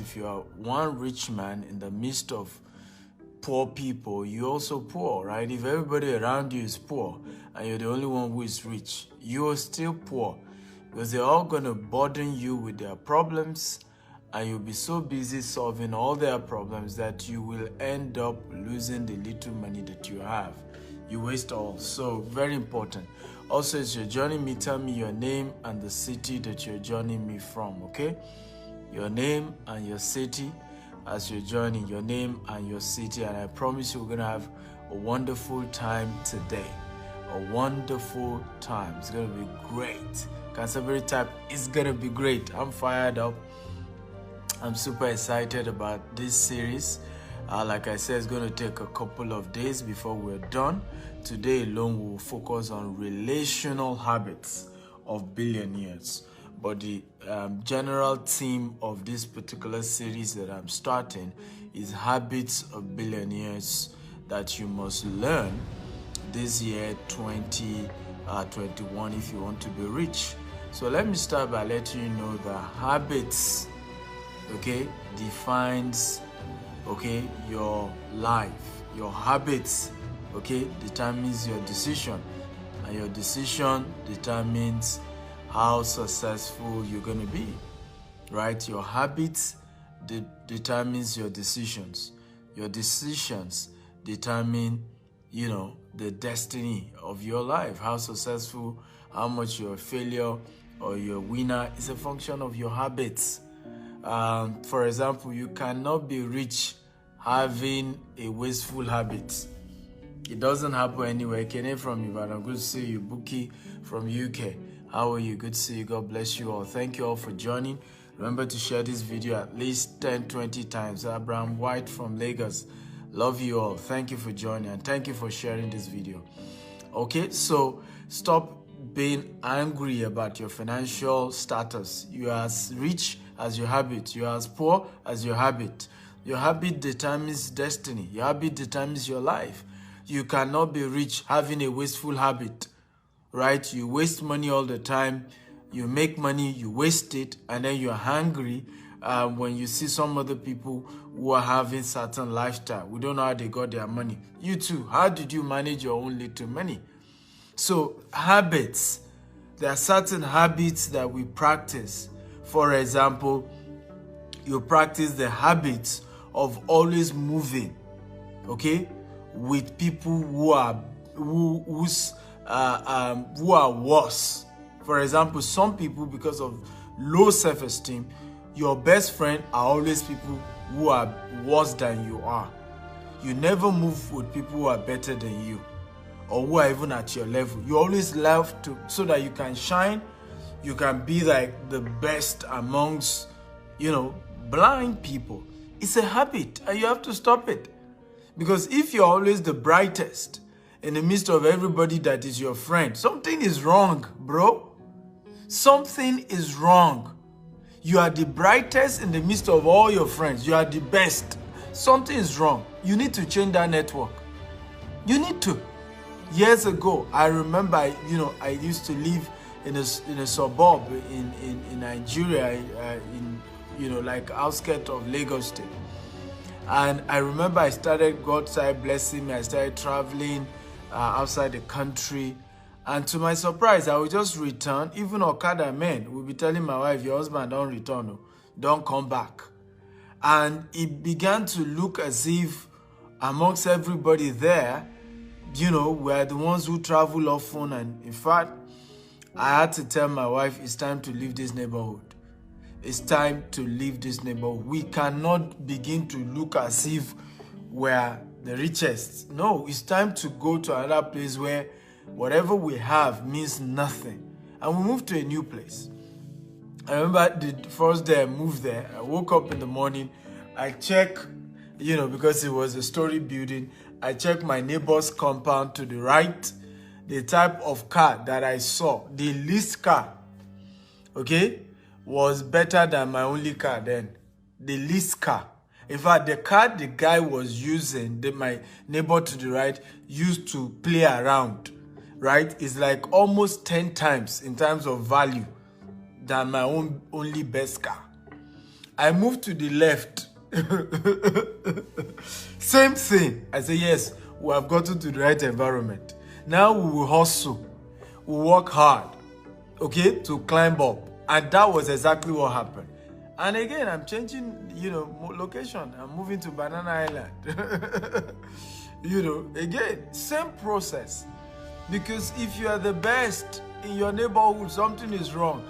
if you are one rich man in the midst of poor people, you're also poor, right? If everybody around you is poor and you're the only one who is rich, you're still poor, because they're all going to burden you with their problems, and you'll be so busy solving all their problems that you will end up losing the little money that you have. You waste all. So very important. Also, as you're joining me, tell me your name and the city that you're joining me from, okay? Your name and your city as you're joining, your name and your city, and I promise you we're going to have a wonderful time today. A wonderful time. It's going to be great. Can somebody type, it's going to be great? I'm fired up. I'm super excited about this series. Like I said, it's going to take a couple of days before we're done. Today alone, we'll focus on relational habits of billionaires. But the general theme of this particular series that I'm starting is habits of billionaires that you must learn this year 2021 if you want to be rich. So let me start by letting you know that habits, okay, defines, okay, your life. Your habits, okay, determines your decision, and your decision determines how successful you're going to be, right? Your habits determines your decisions. Your decisions determine, the destiny of your life. How successful, how much you're a failure or you're a winner is a function of your habits. For example, you cannot be rich having a wasteful habit. It doesn't happen anywhere. Kenny from Ibadan, good to see you. Buki from UK, how are you? Good to see you. God bless you all. Thank you all for joining. Remember to share this video at least 10-20 times. Abraham White from Lagos, love you all. Thank you for joining, and thank you for sharing this video. Okay, so stop being angry about your financial status. You are as rich as your habit. You are as poor as your habit. Your habit determines destiny. Your habit determines your life. You cannot be rich having a wasteful habit, right? You waste money all the time. You make money, you waste it, and then you're hungry when you see some other people who are having certain lifestyle. We don't know how they got their money. You too, how did you manage your own little money? So habits, there are certain habits that we practice. For example, you practice the habits of always moving, okay, with people who are worse. For example, some people, because of low self-esteem, your best friend are always people who are worse than you are. You never move with people who are better than you or who are even at your level. You always love to, so that you can shine, you can be like the best amongst, blind people. It's a habit, and you have to stop it. Because if you're always the brightest in the midst of everybody that is your friend, something is wrong, bro. Something is wrong. You are the brightest in the midst of all your friends. You are the best. Something is wrong. You need to change that network. You need to. Years ago, I remember, I used to live in a suburb in Nigeria, like outskirts of Lagos State. And I remember God started blessing me. I started traveling outside the country. And to my surprise, I would just return. Even Okada men will be telling my wife, your husband don't return, don't come back. And it began to look as if amongst everybody there, we're the ones who travel often. And in fact, I had to tell my wife, it's time to leave this neighborhood. It's time to leave this neighborhood. We cannot begin to look as if we're the richest. No, it's time to go to another place where whatever we have means nothing. And we moved to a new place. I remember the first day I moved there, I woke up in the morning, I checked, because it was a story building, I checked my neighbor's compound to the right, the type of car that I saw, the least car, okay, was better than my only car then. The least car. In fact, the car the guy was using, my neighbor to the right, used to play around, right? It's like almost 10 times in terms of value than my only best car. I moved to the left. Same thing. I say, yes, we have gotten to the right environment. Now we will hustle. We work hard, okay, to climb up. And that was exactly what happened. And again, I'm changing, location. I'm moving to Banana Island. Again, same process. Because if you are the best in your neighborhood, something is wrong.